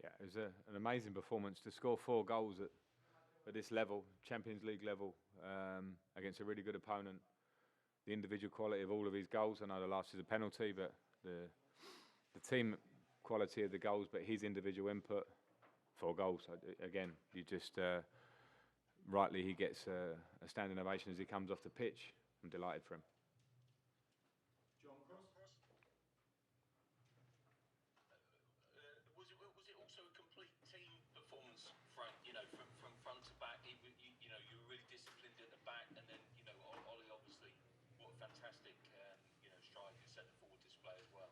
Yeah, it was an amazing performance to score 4 goals at this level, Champions League level, against a really good opponent. The individual quality of all of his goals. I know the last is a penalty, but the team quality of the goals, but his individual input, 4 goals. Again, you just rightly he gets a standing ovation as he comes off the pitch. I'm delighted for him. Was it also a complete team performance, Frank? You know, from front to back. You know, you were really disciplined at the back, and then Ollie obviously, what a fantastic strike and centre forward display as well.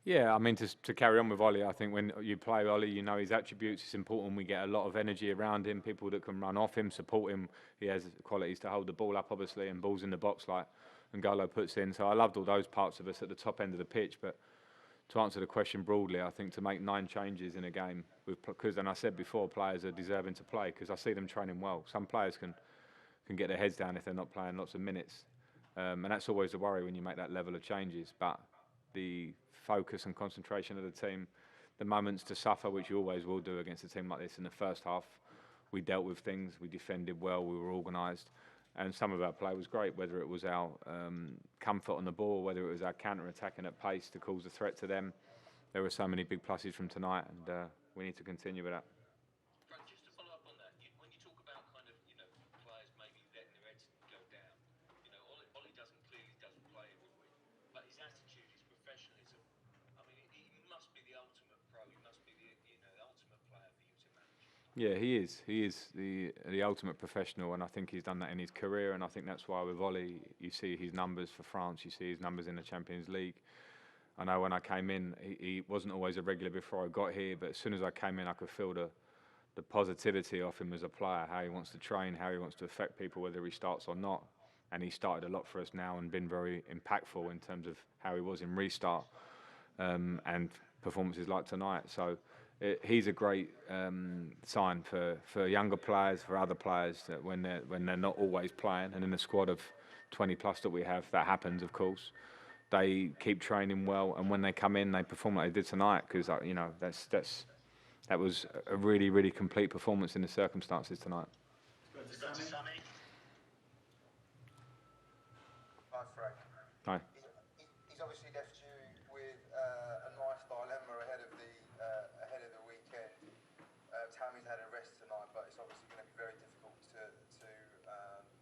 Yeah, I mean, to carry on with Ollie, I think when you play Ollie, you know his attributes. It's important we get a lot of energy around him, people that can run off him, support him. He has qualities to hold the ball up, obviously, and balls in the box like N'Golo puts in. So I loved all those parts of us at the top end of the pitch. But to answer the question broadly, I think to make 9 changes in a game, because, and I said before, players are deserving to play because I see them training well. Some players can get their heads down if they're not playing lots of minutes. And that's always the worry when you make that level of changes. But the focus and concentration of the team, the moments to suffer, which you always will do against a team like this in the first half, we dealt with things, we defended well, we were organised, and some of our play was great, whether it was our comfort on the ball, whether it was our counter-attacking at pace to cause a threat to them. There were so many big pluses from tonight, and we need to continue with that. Just to follow up on that, when you talk about kind of, players maybe letting their heads go down, Ollie doesn't play every week, but his attitude, his professionalism, I mean, he must be the ultimate pro. He must be the ultimate player for you to manage. Yeah, he is. He is the ultimate professional, and I think he's done that in his career. And I think that's why with Ollie, you see his numbers for France, you see his numbers in the Champions League. I know when I came in, he wasn't always a regular before I got here, but as soon as I came in, I could feel the positivity of him as a player, how he wants to train, how he wants to affect people, whether he starts or not. And he started a lot for us now and been very impactful in terms of how he was in restart and performances like tonight. So he's a great sign for younger players, for other players, that when they're not always playing, and in a squad of 20 plus that we have, that happens, of course. They keep training well, and when they come in, they perform like they did tonight. Because that was a really, really complete performance in the circumstances tonight. Hi, Frank. Hi. He's obviously left you with a nice dilemma ahead of the weekend. Tammy's had a rest tonight, but it's obviously going to be very difficult to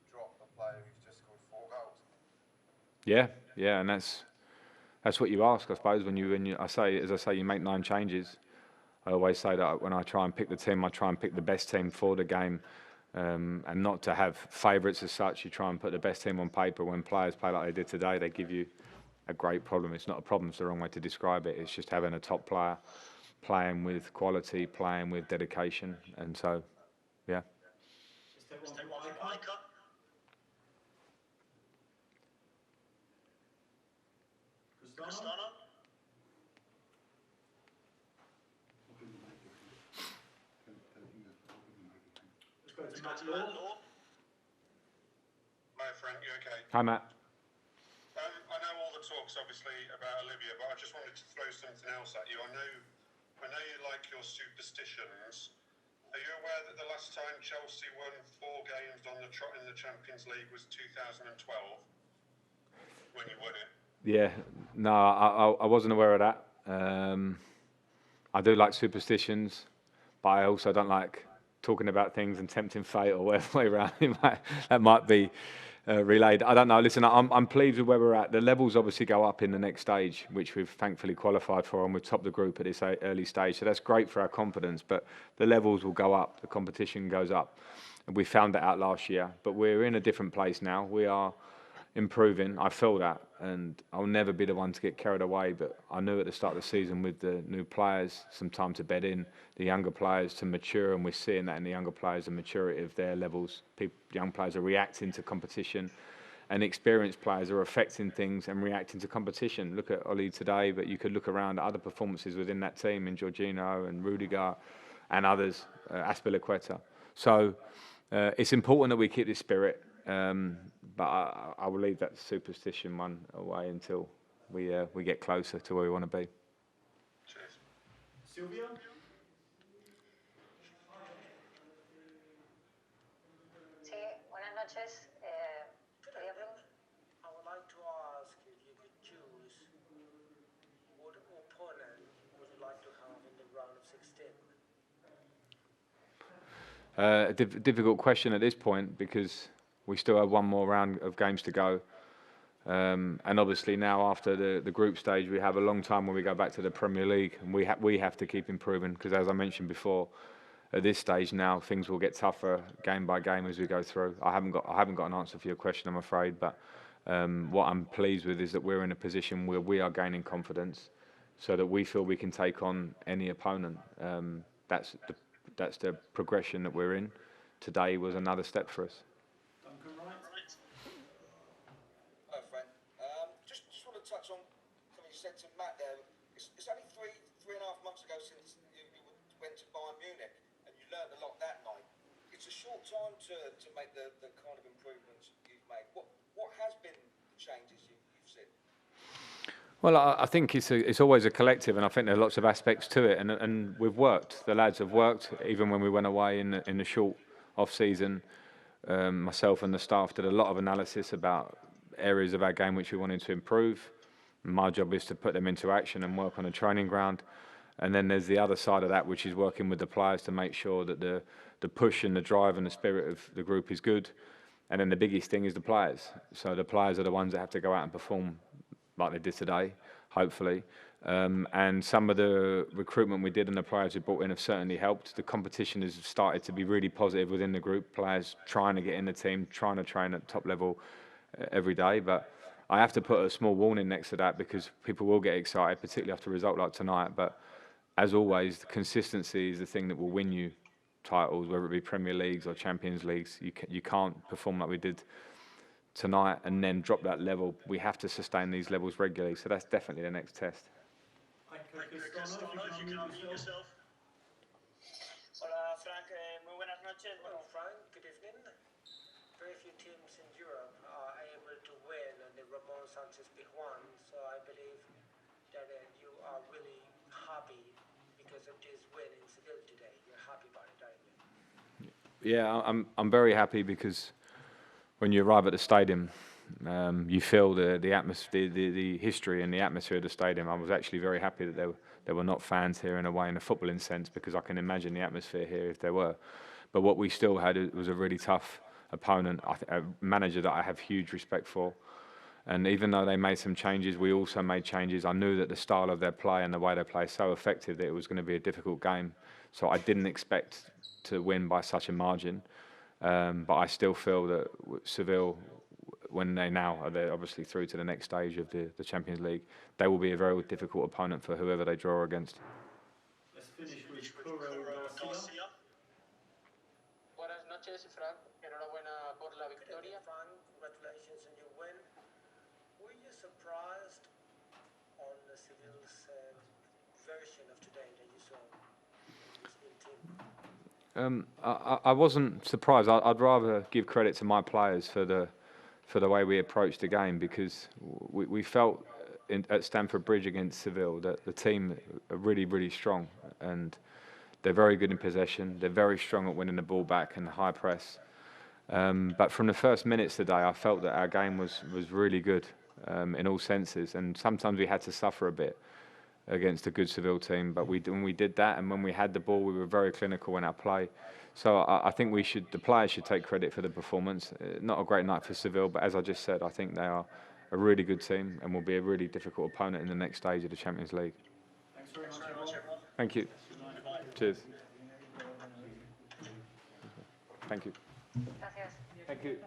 drop a player who's just scored 4 goals. Yeah, and that's what you ask, I suppose. When you, as I say, you make 9 changes. I always say that when I try and pick the team, I try and pick the best team for the game, and not to have favourites as such. You try and put the best team on paper. When players play like they did today, they give you a great problem. It's not a problem, it's the wrong way to describe it. It's just having a top player playing with quality, playing with dedication, and so, yeah. Cristiano? Let's go to Matt Law. Hi Frank, you okay? Hi Matt. I know all the talk's obviously about Olivier, but I just wanted to throw something else at you. I know you like your superstitions. Are you aware that the last time Chelsea won 4 games on the trot in the Champions League was 2012, when you won it? Yeah, no, I wasn't aware of that. I do like superstitions, but I also don't like talking about things and tempting fate or whatever way around. That might be relayed. I don't know. Listen, I'm pleased with where we're at. The levels obviously go up in the next stage, which we've thankfully qualified for, and we've topped the group at this early stage. So that's great for our confidence, but the levels will go up. The competition goes up. And we found that out last year, but we're in a different place now. We are improving. I feel that, and I'll never be the one to get carried away, but I knew at the start of the season with the new players, some time to bed in, the younger players to mature, and we're seeing that in the younger players, the maturity of their levels. Young players are reacting to competition, and experienced players are affecting things and reacting to competition. Look at Ollie today, but you could look around at other performances within that team, in Jorginho and Rudiger and others, Azpilicueta. So it's important that we keep this spirit. But I will leave that superstition one away until we get closer to where we want to be. Cheers. Sylvia? noches. Quería preguntar. I would like to ask if you could choose what opponent would you like to have in the round of 16? A difficult question at this point because we still have one more round of games to go. And obviously now after the group stage, we have a long time when we go back to the Premier League, and we have to keep improving because, as I mentioned before, at this stage now things will get tougher game by game as we go through. I haven't got an answer for your question, I'm afraid, but what I'm pleased with is that we're in a position where we are gaining confidence, so that we feel we can take on any opponent. That's the progression that we're in. Today was another step for us. Just want to touch on something you said to Matt there. It's only three and a half months ago since you went to Bayern Munich, and you learned a lot that night. It's a short time to make the kind of improvements you've made. What has been the changes you've seen? Well, I think it's always a collective, and I think there are lots of aspects to it. And we've worked. The lads have worked, even when we went away in the short off season. Myself and the staff did a lot of analysis about areas of our game which we wanted to improve. My job is to put them into action and work on a training ground. And then there's the other side of that, which is working with the players to make sure that the push and the drive and the spirit of the group is good. And then the biggest thing is the players. So the players are the ones that have to go out and perform like they did today, hopefully. And some of the recruitment we did and the players we brought in have certainly helped. The competition has started to be really positive within the group. Players trying to get in the team, trying to train at top level every day. But I have to put a small warning next to that because people will get excited, particularly after a result like tonight. But as always, the consistency is the thing that will win you titles, whether it be Premier Leagues or Champions Leagues. You can't perform like we did tonight and then drop that level. We have to sustain these levels regularly. So that's definitely the next test. Hola Frank, muy buenas noches. Well, Frank, good evening. Very few teams in Europe are able to win on the Ramon Sanchez Pizjuan, so I believe that you are really happy because of this win in Seville today. You're happy about it, aren't you? Yeah, I'm very happy because when you arrive at the stadium, you feel the atmosphere, the history and the atmosphere of the stadium. I was actually very happy that there were not fans here in a way, in a footballing sense, because I can imagine the atmosphere here if there were. But what we still had was a really tough opponent, a manager that I have huge respect for. And even though they made some changes, we also made changes. I knew that the style of their play and the way they play is so effective that it was going to be a difficult game. So I didn't expect to win by such a margin. But I still feel that Seville, when they're obviously through to the next stage of the Champions League, they will be a very difficult opponent for whoever they draw against. Let's finish with Kuro Garcia. Buenas noches, Frank. Enhorabuena por la victoria. Frank, congratulations on your win. Were you surprised on the Seville's version of today that you saw this new team? I wasn't surprised. I'd rather give credit to my players for the way we approached the game, because we felt at Stamford Bridge against Seville that the team are really, really strong, and they're very good in possession. They're very strong at winning the ball back and the high press. But from the first minutes today, I felt that our game was really good in all senses, and sometimes we had to suffer a bit against a good Seville team. But when we did that, and when we had the ball, we were very clinical in our play. So I think the players should take credit for the performance. Not a great night for Seville, but as I just said, I think they are a really good team and will be a really difficult opponent in the next stage of the Champions League. Thanks very much, everyone. Thank you. Cheers. Thank you. Gracias. Thank you.